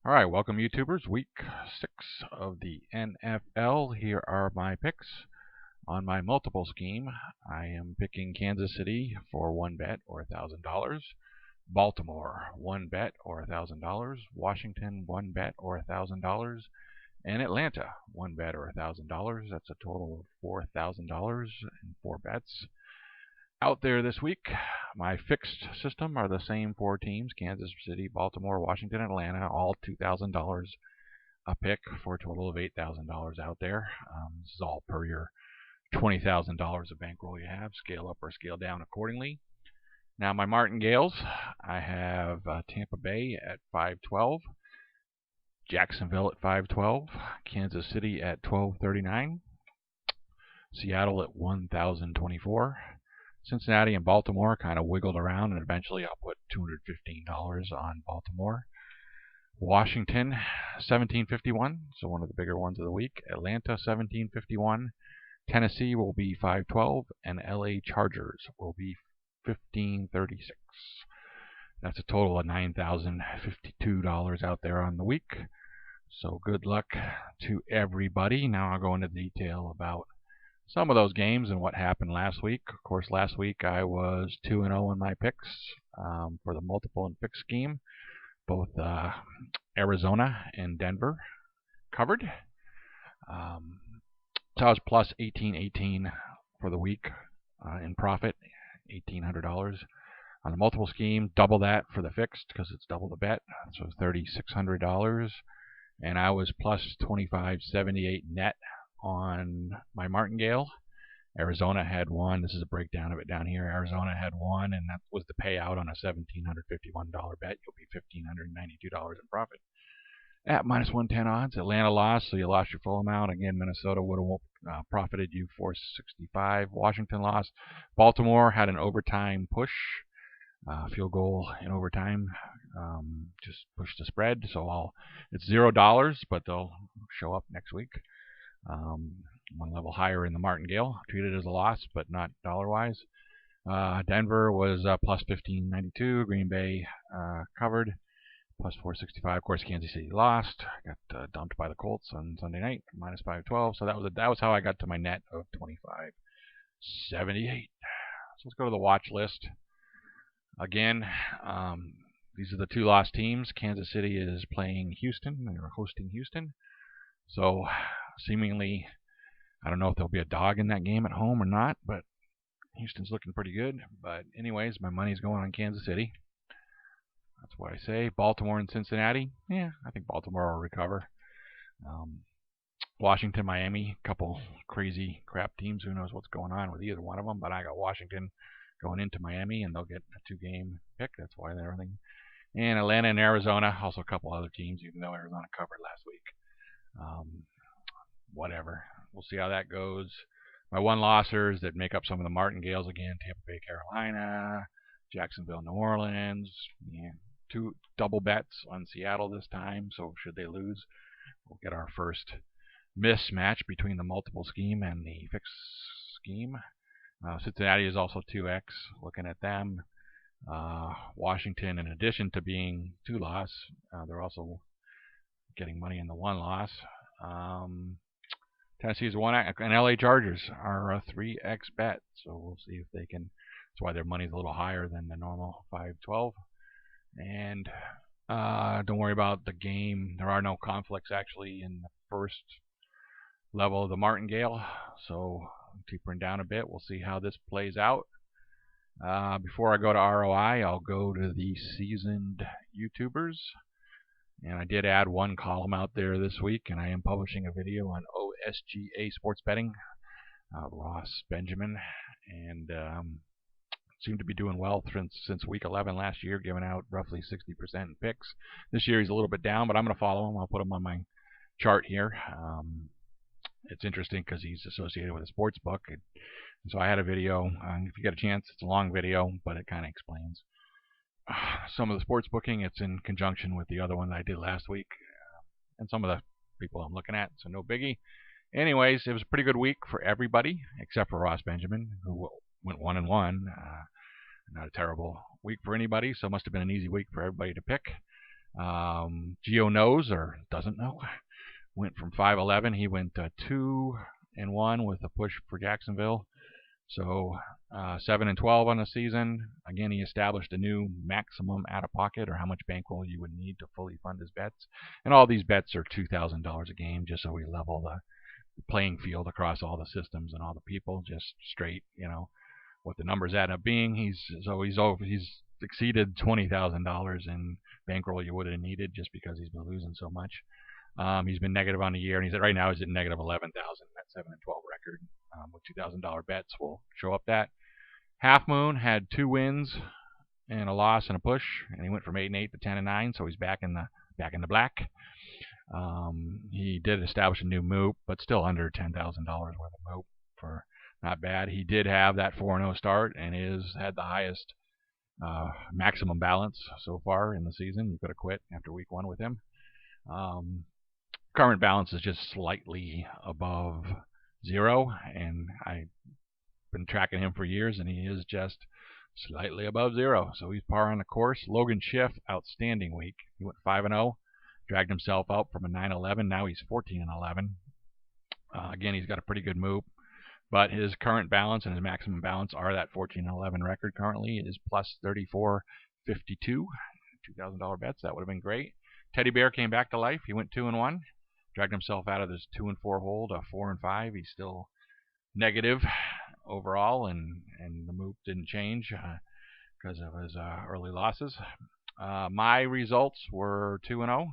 All right, welcome YouTubers. Week 6 of the NFL. Here are my picks. On my multiple scheme, I am picking Kansas City for one bet or $1,000. Baltimore, one bet or $1,000. Washington, one bet or $1,000. And Atlanta, one bet or $1,000. That's a total of $4,000 in 4 bets. Out there this week, my fixed system are the same 4 teams: Kansas City, Baltimore, Washington, Atlanta, all $2,000 a pick for a total of $8,000 out there. This is all per your $20,000 of bankroll you have. Scale up or scale down accordingly. Now my martingales, I have Tampa Bay at 512, Jacksonville at 512, Kansas City at 1239, Seattle at 1024. Cincinnati and Baltimore kind of wiggled around, and eventually I'll put $215 on Baltimore. Washington, 1751, so one of the bigger ones of the week. Atlanta, 1751. Tennessee will be 512, and LA Chargers will be 1536. That's a total of $9,052 out there on the week. So good luck to everybody. Now I'll go into detail about some of those games and what happened last week. Of course, last week I was 2-0 in my picks for the multiple and fixed scheme. Both Arizona and Denver covered. So I was plus 1818 for the week in profit, $1,800. On the multiple scheme, double that for the fixed because it's double the bet, so $3,600. And I was plus 2578 net on my martingale. Arizona had one. This is a breakdown of it down here. Arizona had one, and that was the payout on a $1,751 bet. You'll be $1,592 in profit at minus 110 odds. Atlanta lost, so you lost your full amount. Again, Minnesota would have profited you $465. Washington lost. Baltimore had an overtime push, field goal in overtime. Just pushed the spread, so it's $0, but they'll show up next week. One level higher in the martingale. Treated as a loss, but not dollar-wise. Denver was plus 1592. Green Bay covered, plus 465. Of course, Kansas City lost. Got dumped by the Colts on Sunday night, minus 512. So that was how I got to my net of 2578. So let's go to the watch list. Again, these are the 2 lost teams. Kansas City is playing Houston. They're hosting Houston. So seemingly, I don't know if there'll be a dog in that game at home or not, but Houston's looking pretty good. But anyways, my money's going on Kansas City. That's what I say. Baltimore and Cincinnati. Yeah, I think Baltimore will recover. Washington, Miami, a couple crazy crap teams. Who knows what's going on with either one of them, but I got Washington going into Miami, and they'll get a 2-game pick. That's why they're everything. And Atlanta and Arizona, also a couple other teams, even though Arizona covered last week. Whatever. We'll see how that goes. My one-lossers that make up some of the martingales again: Tampa Bay, Carolina, Jacksonville, New Orleans. Yeah, 2 double bets on Seattle this time, so should they lose, we'll get our first mismatch between the multiple scheme and the fixed scheme. Cincinnati is also 2x. Looking at them. Washington, in addition to being 2 loss, they're also getting money in the 1 loss. Tennessee's 1x, and LA Chargers are a 3x bet, so we'll see if they can. That's why their money's a little higher than the normal 512. And don't worry about the game. There are no conflicts actually in the first level of the martingale, so tapering down a bit. We'll see how this plays out. Before I go to ROI, I'll go to the seasoned YouTubers. And I did add 1 column out there this week, and I am publishing a video on OSGA sports betting. Ross Benjamin, and seemed to be doing well since week 11 last year, giving out roughly 60% in picks. This year he's a little bit down, but I'm going to follow him. I'll put him on my chart here. It's interesting because he's associated with a sports book. So I had a video. If you get a chance, it's a long video, but it kind of explains some of the sports booking. It's in conjunction with the other one that I did last week, and some of the people I'm looking at, so no biggie. Anyways, it was a pretty good week for everybody except for Ross Benjamin, who went 1-1. Not a terrible week for anybody, so it must have been an easy week for everybody to pick. Geo knows or doesn't know. Went from 5-11. He went 2-1 with a push for Jacksonville. So 7-12 on the season. Again, he established a new maximum out of pocket, or how much bankroll you would need to fully fund his bets. And all these bets are $2,000 a game, just so we level the playing field across all the systems and all the people, just straight, what the numbers add up being. He's exceeded $20,000 in bankroll you would have needed, just because he's been losing so much. He's been negative on the year, and right now he's at negative 11,000. That 7-12 record with $2,000 bets will show up that. Half Moon had 2 wins and a loss and a push, and he went from 8-8 to 10-9, so he's back in the black. He did establish a new MOOP, but still under $10,000 worth of MOOP for not bad. He did have that 4-0 start and had the highest maximum balance so far in the season. You could have quit after week 1 with him. Current balance is just slightly above 0, and I've been tracking him for years, and he is just slightly above 0. So he's par on the course. Logan Schiff, outstanding week. He went 5-0, dragged himself out from a 9-11. Now he's 14-11. Again, he's got a pretty good move, but his current balance and his maximum balance are that 14-11 record currently. It is plus 34.52. $2,000 bets. That would have been great. Teddy Bear came back to life. He went 2-1. Dragged himself out of this 2-4 hole to 4-5. He's still negative overall, and the move didn't change because of his early losses. My results were 2-0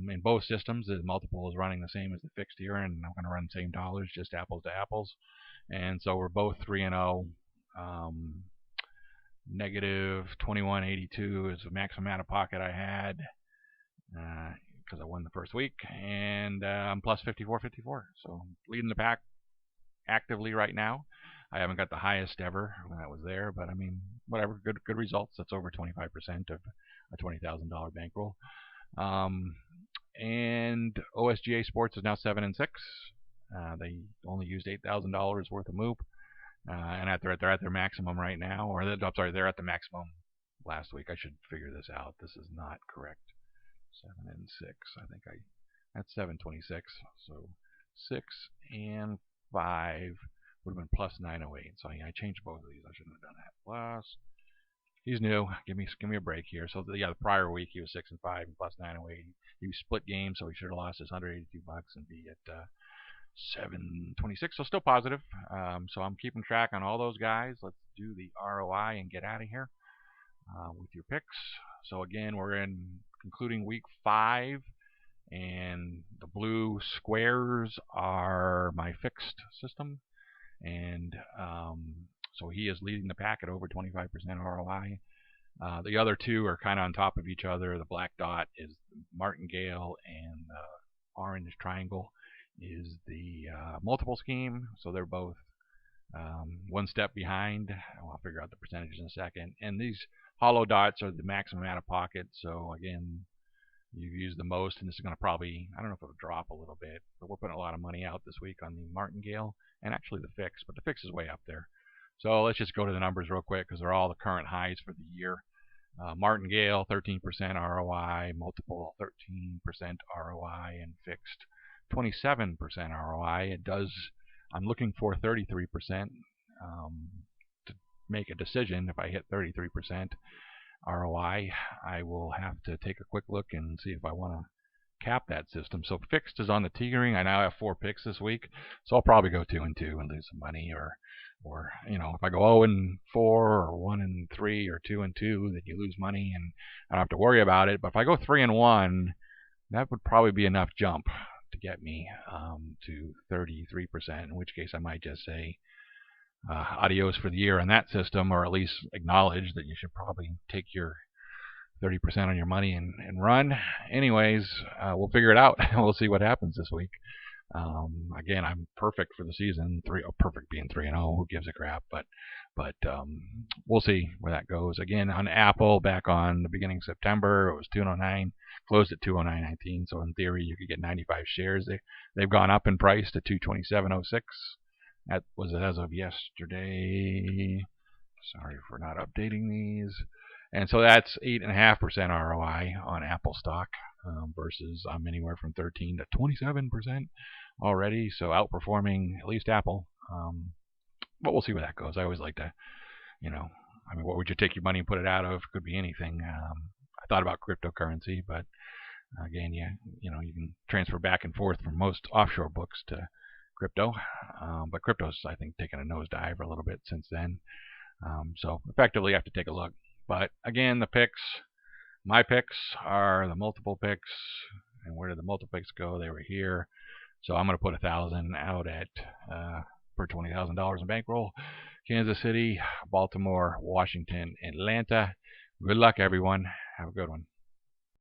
in both systems. The multiple is running the same as the fixed here, and I'm going to run the same dollars, just apples to apples. And so we're both 3-0. Negative 21.82 is the maximum out of pocket I had. Because I won the first week, and I'm plus 54.54. So leading the pack actively right now. I haven't got the highest ever when I was there, but I mean, whatever, good results. That's over 25% of a $20,000 bankroll. And OSGA Sports is now 7-6. They only used $8,000 worth of MOOP, and they're at their maximum right now. They're at the maximum last week. I should figure this out. This is not correct. 7-6. I think that's 726. So 6 and 5 would have been plus 908. So I changed both of these. I shouldn't have done that. Plus, he's new. Give me a break here. So the prior week he was 6 and 5 and plus 908. He split games, so he should have lost his $182 and be at 726. So still positive. So I'm keeping track on all those guys. Let's do the ROI and get out of here with your picks. So again, we're concluding week 5, and the blue squares are my fixed system, and so he is leading the pack at over 25% ROI. The other two are kind of on top of each other. The black dot is Martingale, and the orange triangle is the multiple scheme. So they're both one step behind. I'll figure out the percentages in a second. And these hollow dots are the maximum out of pocket. So again, you've used the most, and this is going to probably, I don't know if it'll drop a little bit, but we're putting a lot of money out this week on the Martingale and actually the fix, but the fix is way up there. So let's just go to the numbers real quick because they're all the current highs for the year. Martingale, 13% ROI, multiple 13% ROI, and fixed 27% ROI. I'm looking for 33% to make a decision. If I hit 33% ROI, I will have to take a quick look and see if I want to cap that system. So fixed is on the teetering. I now have 4 picks this week, so I'll probably go 2-2 and lose some money, or if I go 0-4 or 1-3 or 2-2, then you lose money and I don't have to worry about it. But if I go 3-1, that would probably be enough jump to get me to 33%, in which case I might just say adios for the year on that system, or at least acknowledge that you should probably take your 30% on your money and run. Anyways, we'll figure it out. We'll see what happens this week. Again, I'm perfect for the season. Perfect being 3-0. Who gives a crap? But we'll see where that goes. Again, on Apple, back on the beginning of September, it was 209, closed at 209.19. So in theory, you could get 95 shares. They've gone up in price to 227.06. That was as of yesterday. Sorry for not updating these. And so that's 8.5% ROI on Apple stock versus I'm anywhere from 13 to 27% already. So outperforming at least Apple. But we'll see where that goes. I always like to, what would you take your money and put it out of? Could be anything. I thought about cryptocurrency, but again, you can transfer back and forth from most offshore books to crypto. But crypto's, I think, taken a nosedive a little bit since then. So effectively, you have to take a look. But again, my picks are the multiple picks. And where did the multiple picks go? They were here. So I'm going to put 1,000 out at for $20,000 in bankroll. Kansas City, Baltimore, Washington, Atlanta. Good luck, everyone. Have a good one.